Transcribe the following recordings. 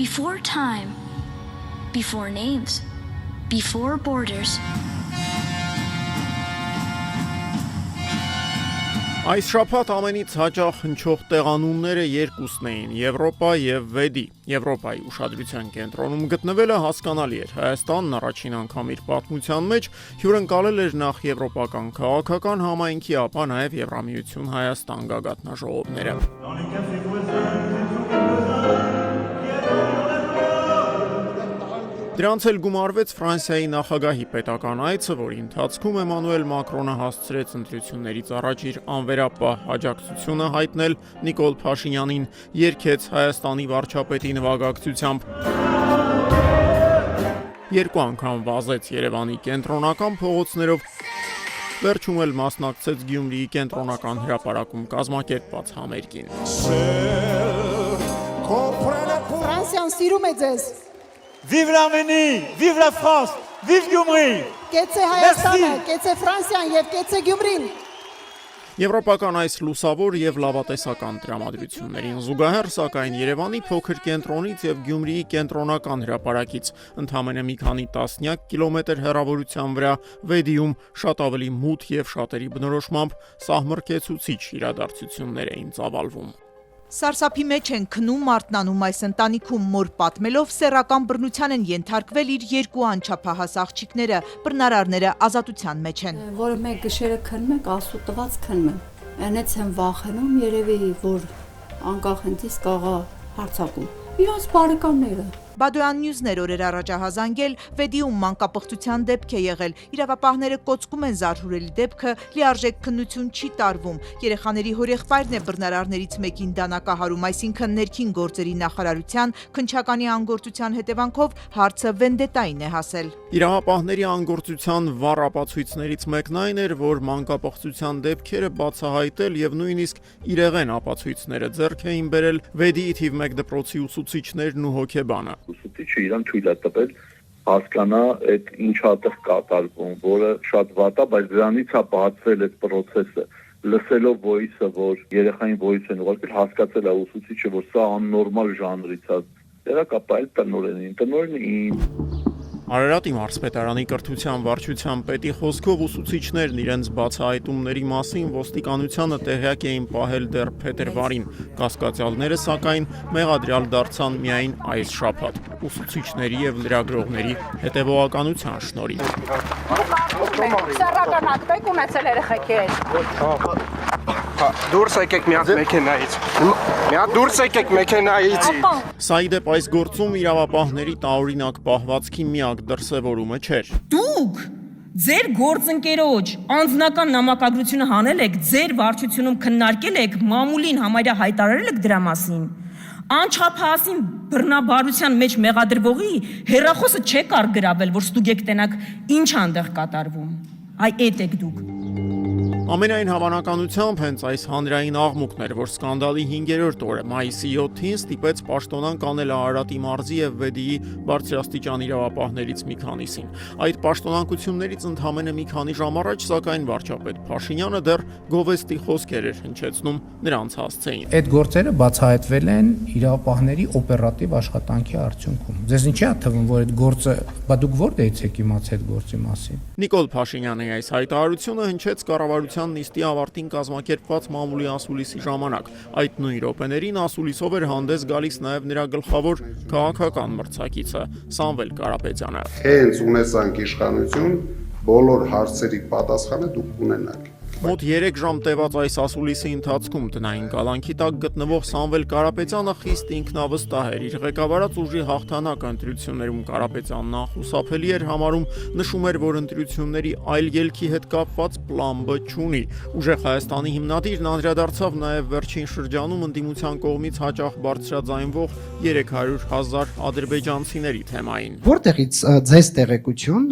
Before time, before names, before borders. Այս շաբաթ ամենից հաճախ հնչող տեղանունները երկուսն էին՝ Եվրոպա եւ Վեդի։ Եվրոպայի ուշադրության կենտրոնում գտնվելը հասկանալի էր։ Հայաստանն առաջին անգամ իր պատմության մեջ հյուրընկալել էր նախ եվրոպական քաղաքական համայնքի, ապա նաեւ Եվրամիություն Հայաստան գագաթնաժողովները։ Դրանց էլ գումարվեց Ֆրանսիայի նախագահի պետական այցը, որի ընթացքում Էմանուել Մակրոնը հասցրեց ընտրություններից առաջ իր անվերապահ աջակցությունը հայտնել Նիկոլ Փաշինյանին, երգեց Հայաստանի վարչապետի նվագակցությամբ։ Երկու անգամ վազեց Երևանի կենտրոնական փողոցներով, վերջում էլ մասնակցեց Գյումրիի կենտրոնական հրապարակում կազմակերպված համերգին։ Ֆրանսիան սիրում է ձեզ։ Vive l'Arménie, vive la France, vive Gyumri! Կեցե Հայաստանը, կեցե Ֆրանսիան եւ կեցե Գյումրին։ Եվրոպական այս լուսավոր եւ լավատեսական տրամադրություններին զուգահեռ, սակայն Երևանի փոքր կենտրոնից եւ Գյումրիի կենտրոնական հրապարակից ընդամենը մի քանի տասնյակ կիլոմետր հեռավորության վրա Վեդիում շատ ավելի մութ եւ շատերի բնորոշմամբ սահմռկեցուցիչ իրադարձություններ էին ծավալվում։ Սարսափի մեջ են քնում արթնանում այս ընտանիքում մոր պատմելով սեռական բռնության են ենթարկվել իր երկու անչափահաս աղջիկները, բռնարարները ազատության մեջ են։ Որը մեկ գշերը քնում եք, ասու տված քնում են։ Այնից են վախենում, երևի որ անկախ հենց կաղա հարցակում։ Իրանց բարեկամները։ Բադոյան Նյուզներ օրեր առաջահազանգել Վեդիում մանկապղծության դեպք է եղել։ Իրավապահները կոծկում են զարհուրելի դեպքը, լիարժեք քննություն չի տարվում։ Երեխաների հորեղբայրն է բռնարարներից մեկին դանակահարում, այսինքն ներքին գործերի նախարարության քննչականի անգործության հետևանքով հարցը վենդետային է հասել։ Իրավապահների անգործության վառ ապացույցներից մեկն այն էր, որ մանկապղծության դեպքերը բացահայտել եւ նույնիսկ իրեղեն ապացույցները ձեռք էին բերել Վեդիի թիվ 1 դպրոցի ուսուցիչներն ու հոգեբանը։ Ուսուցիչը իրան թույլ է տվել հասկանա այդ ինչ հատեղ կատարվում, որը շատ վատ է, բայց դրանից է բացվել այդ process-ը, լսելով voice-ը, որ երեխային voice են ուղարկել, հասկացել է ուսուցիչը, որ սա աննորմալ ժանրից է, դերակապայել տնօրենին։ Արարատի մարզպետարանի կրթության վարչության պետի խոսքով ուսուցիչներն իրենց բացահայտումների մասին ոստիկանությանը տեղյակ էին պահել դեռ փետրվարին, կասկածյալները սակայն մեղադրյալ դարձան միայն այս շաբաթ, ուսուցիչների եւ լրագրողների հետեւողականության շնորհիվ։ Սեռական ակտ եք ունեցել երեխեքի։ Դուրս եկեք մի հատ մեքենայից։ Մի հատ դուրս եկեք մեքենայից։ Սա ի դեպ այս գործում իրավապահների տարօրինակ պահվածքի միակ դրսևորումը չէր։ Դուք ձեր գործընկերոջ անձնական նամակագրությունը հանել եք, ձեր վարչությունում քննարկել եք, մամուլին համարյա հայտարարել եք դրա մասին։ Անչափահասին բռնաբարության մեջ մեղադրվողի հեռախոսը չեք արգրավել, որ ստուգեք տենակ ինչ այնտեղ կատարվում։ Այ էդ եք դուք։ Ամենայն հավանականությամբ հենց այս հանրային աղմուկն էր, որ սկանդալի 5-րդ օրը մայիսի 7-ին ստիպեց պաշտոնանկ անել Արարատի մարզի եւ Վեդիի բարձրաստիճան իրավապահներից մի քանիսին։ Այդ պաշտոնանկություններից ընդամենը մի քանի ժամ առաջ, սակայն վարչապետ Փաշինյանը դեռ գովեստի խոսքեր էր հնչեցնում նրանց հասցեին։ Այդ գործերը բացահայտվել են իրավապահների օպերատիվ աշխատանքի արդյունքում։ Ձեզ ինչի է թվում, որ այդ գործը, բա դուք որտեղից եք իմացել այդ գործի մասին։ Նիկոլ Փաշինյանի այս հայտարարությունը հնչեց կառավարության նիստի ավարտին կազմակերպված մամուլի ասուլիսի ժամանակ։ Այդ նույն րոպեներին ասուլիսով էր հանդես գալիս նաև նրա գլխավոր քաղաքական մրցակիցը Սամվել Կարապետյանը։ Հենց ունեցանք իշխանություն, բոլոր հարցերի պատասխանը դուք ունենաք։ Մոտ 3 ժամ տևած այս ասուլիսի ընթացքում տնային կալանքի տակ գտնվող Սամվել Կարապետյանը խիստ ինքնավստահ էր։ Իր ղեկավարած ուժի հաղթանակը ընտրություններում Կարապետյանն անխուսափելի էր համարում, նշում էր, որ ընտրությունների այլ ելքի հետ կապված պլան B չունի։ Ուժեղ Հայաստանի հիմնադիրն անդրադարձավ նաև վերջին շրջանում ընդդիմության կողմից հաճախ բարձրաձայնվող 300,000 ադրբեջանցիների թեմային։ Որտեղից ձեզ տեղեկություն,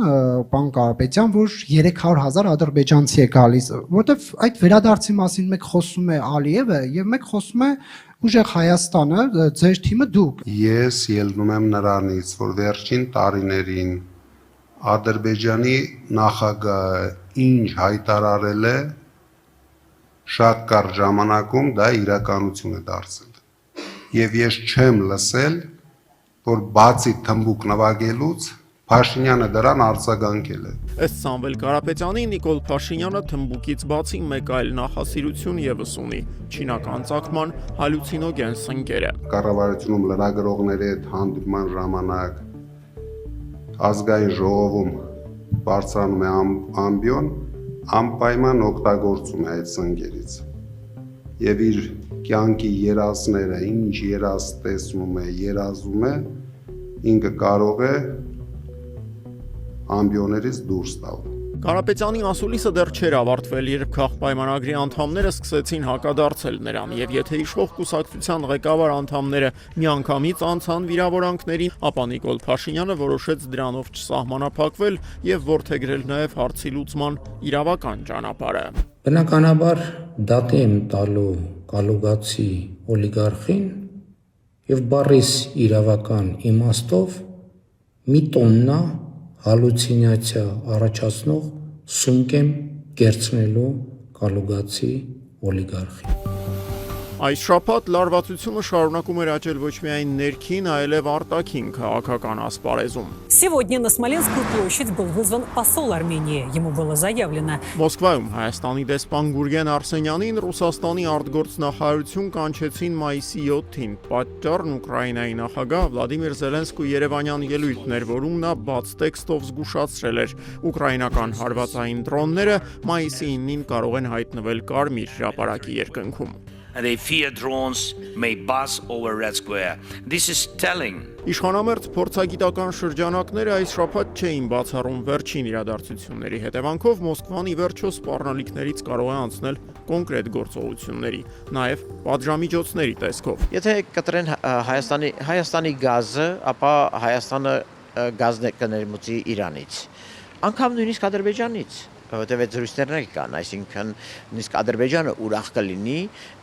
պարոն Կարապետյան, որ 300,000 ադրբեջանցի է գալիս, որտեվ այդ վերադարձի մասին մեկ խոսում է Ալիևը եւ մեկ խոսում է ուժեղ Հայաստանը, ձեր թիմը դուք։ Ես ելնում եմ նրանից, որ վերջին տարիներին Ադրբեջանի նախագահը ինչ հայտարարել է, շատ կարճ ժամանակում դա իրականություն է դարձել։ Եվ ես չեմ լսել, որ բացի թմբուկ նվագելուց Փաշինյանը դրան արձագանքել է։ Ըստ Սամվել Կարապետյանի, Նիկոլ Փաշինյանը թմբուկից բացի մեկ այլ նախասիրություն ևս ունի՝ չինական ծագման հալյուցինոգեն սնկերը։ Կառավարությունում լրագրողների հետ հանդիպման ժամանակ ազգային ժողովում բարձրանում է ամբիոն, անպայման օգտագործում է այդ սնկերից։ Եվ իր կյանքի երազները, ինչ երազ տեսնում է, երազում է, ինքը կարող է ամբիոներից դուրս տալ։ Կարապետյանի ասուլիսը դեռ չէր ավարտվել, երբ քաղաքպայմանագրի անդամները սկսեցին հակադարձել նրան, եւ եթե իշխող կուսակցության ղեկավար անդամները միանգամից անցան վիրավորանքներին, ապա Նիկոլ Փաշինյանը որոշեց դրանով չսահմանափակվել եւ որդեգրել նաեւ հարցի լուծման իրավական ճանապարհը։ Բնականաբար դատի եմ տալու կալուգացի օլիգարխին եւ բառիս իրավական իմաստով մի տոննա հալուցինացիա առաջացնող սունկ եմ կերցնելու կալուգացի օլիգարխի։ Այս շաբաթ լարվածությունը շարունակում էր աճել ոչ միայն ներքին, այլև արտաքին քաղաքական ասպարեզում։ Сегодня на Смоленскую площадь был вызван посол Армении. Ему было заявлено. Մոսկվայում Հայաստանի դեսպան Գուրգեն Արսենյանին Ռուսաստանի արտգործնախարարություն կանչեցին մայիսի 7-ին։ Պատճառն Ուկրաինայի նախագահ Վլադիմիր Զելենսկու երևանյան ելույթն էր, որում նա բաց տեքստով զգուշացրել էր. ուկրաինական հարվածային դրոնները մայիսի 9-ին կարող են հայտնվել Կարմիր հրապարակի երկնքում։ And they fear drones may buzz over Red Square. This is telling. Իշխանամերձ փորձագիտական շրջանակները այս շաբաթ չէին բացառում վերջին իրադարձությունների հետևանքով Մոսկվան ի վերջո սպառնալիքներից կարող է անցնել կոնկրետ գործողությունների, նաև պատժամիջոցների տեսքով։ Եթե կտրեն Հայաստանի գազը, ապա Հայաստանը գազն կներմուծի Իրանից, անգամ նույնիսկ Ադրբեջանից։ Որտեղ զրույցներն կան, այսինքն նույնիսկ Ադրբեջանը ուրախ կլինի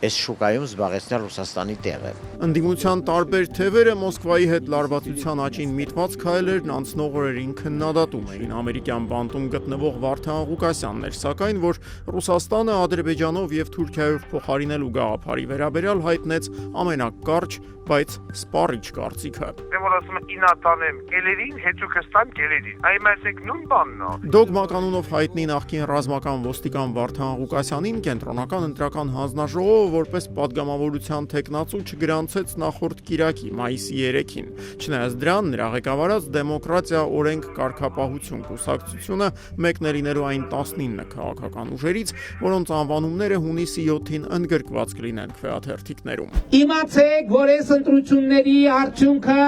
այս շուկայում զբաղեցնել Ռուսաստանի տեղը։ Ընդդիմության տարբեր թևերը Մոսկվայի հետ լարվածության աճին միտված քայլերն անցնող օրերին քննադատում էին ամերիկյան բանտում գտնվող Վարդան Ղուկասյանն էր, սակայն որ Ռուսաստանը Ադրբեջանով եւ Թուրքիայով փոխարինելու գաղափարի վերաբերյալ հայտնեց ամենակարճ, բայց սպառիչ կարծիքը։ Որ ասում եմ ինատանեմ գելերին, հետուկստան գելերին։ Այ այսինքն նույն բանն է։ Դոգմա կանոնով հայտնի նախկին ռազմական ոստիկան Վարդան Ղուկասյանին կենտրոնական ընտրական հանձնաժողովը որպես падգամավորության թեկնածու չգրանցեց նախորդ կիրակի մայիսի 3-ին։ Չնայած դրան նրա ղեկավարած Դեմոկրատիա օրենք կարգապահություն կուսակցությունը մեկնելինելու այն 19 քաղաքական ուժերից, որոնց անվանումները հունիսի 7-ին ընդգրկված կլինեն քվեաթերթիկներում։ Իմացեք, որ այս ընտրությունների արդյունքը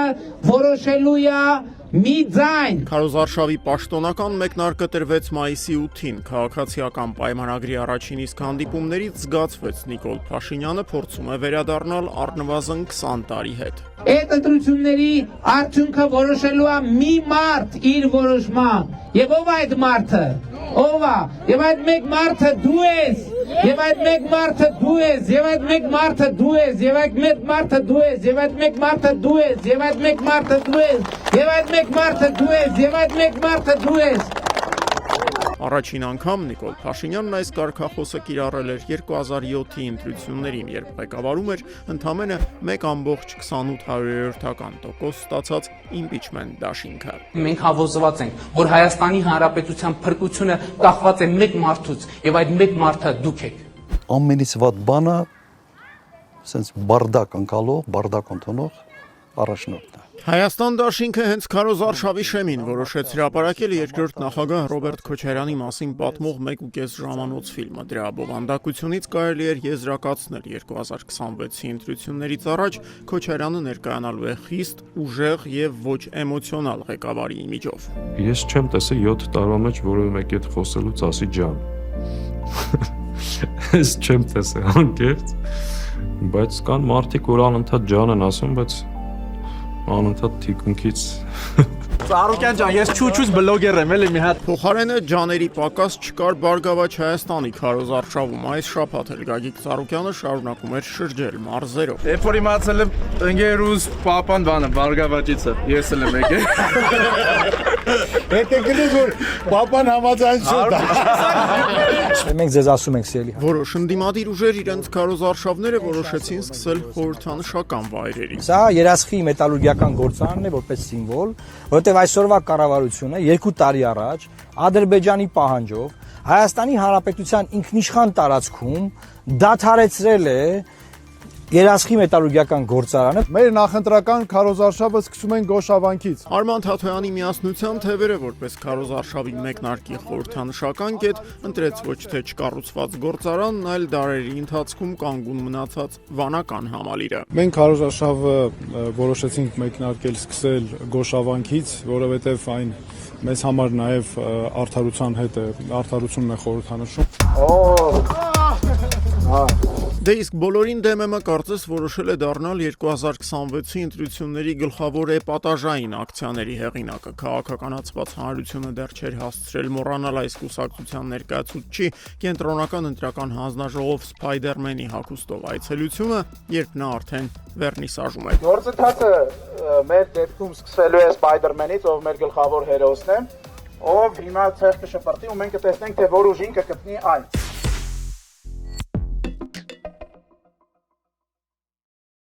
որոշելու է մի ձայն։ Քարոզարշավի պաշտոնական մեկնարկը տրվեց մայիսի 8-ին։ Քաղաքացիական պայմանագրի առաջին իսկ հանդիպումներից զգացվեց Նիկոլ Փաշինյանը փորձում է վերադառնալ առնվազն 20 տարի հետ։ Այդ ընտրությունների արդյունքը որոշելու է մի մարդ իր որոշմամբ։ Եվ ով այդ մարդը։ Ով է։ Եվ այդ մեկ մարդը դու ես։ Եվ այդ մեկ մարդը դու ես, եւ այդ մեկ մարդը դու ես, եւ այդ մեկ մարդը դու ես, եւ այդ մեկ մարդը դու ես, եւ այդ մեկ մարդը դու ես, եւ այդ մեկ մարդը դու ես, եւ այդ մեկ մարդը դու ես։ Առաջին անգամ Նիկոլ Փաշինյանն այս կարգախոսը կիրառել էր 2007-ի ընտրություններին, երբ ղեկավարում էր ընդամենը 1.28% ստացած իմպիչմենտ դաշինքը։ Մենք հավոզված ենք, որ Հայաստանի Հանրապետության փրկությունը կախված է մեկ մարդուց, եւ այդ մեկ մարդը դուք եք։ Ամենից վատ բանը sense բարդակ անցալով, բարդակ ընդունող առաջնորդն է։ Հայաստան դաշինքը հենց քարոզարշավի շեմին որոշեց հրապարակել երկրորդ նախագահ Ռոբերտ Քոչարյանի մասին պատմող 1.5 ժամանոց ֆիլմը։ Դրա բովանդակությունից կարելի էր եզրակացնել 2026-ի ընտրություններից առաջ Քոչարյանը ներկայանալու է խիստ, ուժեղ եւ ոչ էմոցիոնալ ղեկավարի իմիջով։ Ես չեմ տեսել 7 տարվա մեջ որևէ մեկի հետ խոսելուց ասի ջան։ Ես չեմ տեսել անկեղծ, բայց կան մարդիկ, որ անընդհատ ջան են ասում, բայց անընդհատ թիկունքից Ծառուկյան ջան, ես չուչուց բլոգեր եմ, էլի մի հատ։ Փոխարենը ջաների պակաս չկար Բարգավաճ Հայաստանի քարոզարշավում։ Այս շաբաթ էլ Գագիկ Ծառուկյանը շարունակում էր շրջել մարզերով։ Երբ որ իմացել եմ ընկերուս պապան բանը Բարգավաճից է, ես էլ եմ եկել։ Եկեք գնաց որ պապան համաձայն չէ։ Մենք ձեզ ասում ենք սիրելի։ Որոշ ընդդիմադիր ուժեր իրենց քարոզարշավները որոշեցին սկսել խորհրդանշական վայրերի։ Սա երասխի մետալուրգիական գործարանն է որպես սիմվոլ, որովհետև այսօրվա կառավարությունը 2 տարի առաջ Ադրբեջանի պահանջով Հայաստանի Հանրապետության ինքնիշխան տարածքում դադարեցրել է երասխի մետալուրգիական գործարանը։ Մեր նախընտրական քարոզարշավը սկսում են Գոշավանքից։ Արման Թաթոյանի միասնության թևերը որպես քարոզարշավի մեկնարկի խորհրդանշական կետ ընտրեց ոչ թե չկառուցված գործարանն, այլ դարերի ընթացքում կանգուն մնացած վանական համալիրը։ Մենք քարոզարշավը որոշեցինք մեկնարկել սկսել Գոշավանքից, որովհետև այն մեզ համար նաև արդարության հետ է, արդարությունն է խորհրդանշում։ Դե իսկ բոլորին դեմը կարծես որոշել է դառնալ 2026-ի ընտրությունների գլխավոր էպատաժային ակցիաների հեղինակը։ Քաղաքականացված հանրությունը դեռ չէր հասցրել մոռանալ այս կուսակցության ներկայացուցչի կենտրոնական ընտրական հանձնաժողով Սփայդերմենի հագուստով այցելությունը, երբ նա արդեն վերնիսաժում է։ Գործընթացը մեր դեպքում սկսելու է Սփայդերմենից, ով մեր գլխավոր հերոսն է, ով հիմա ցեղ կշպրտի ու մենք կտեսնենք թե որ ուժին կգտնի այն։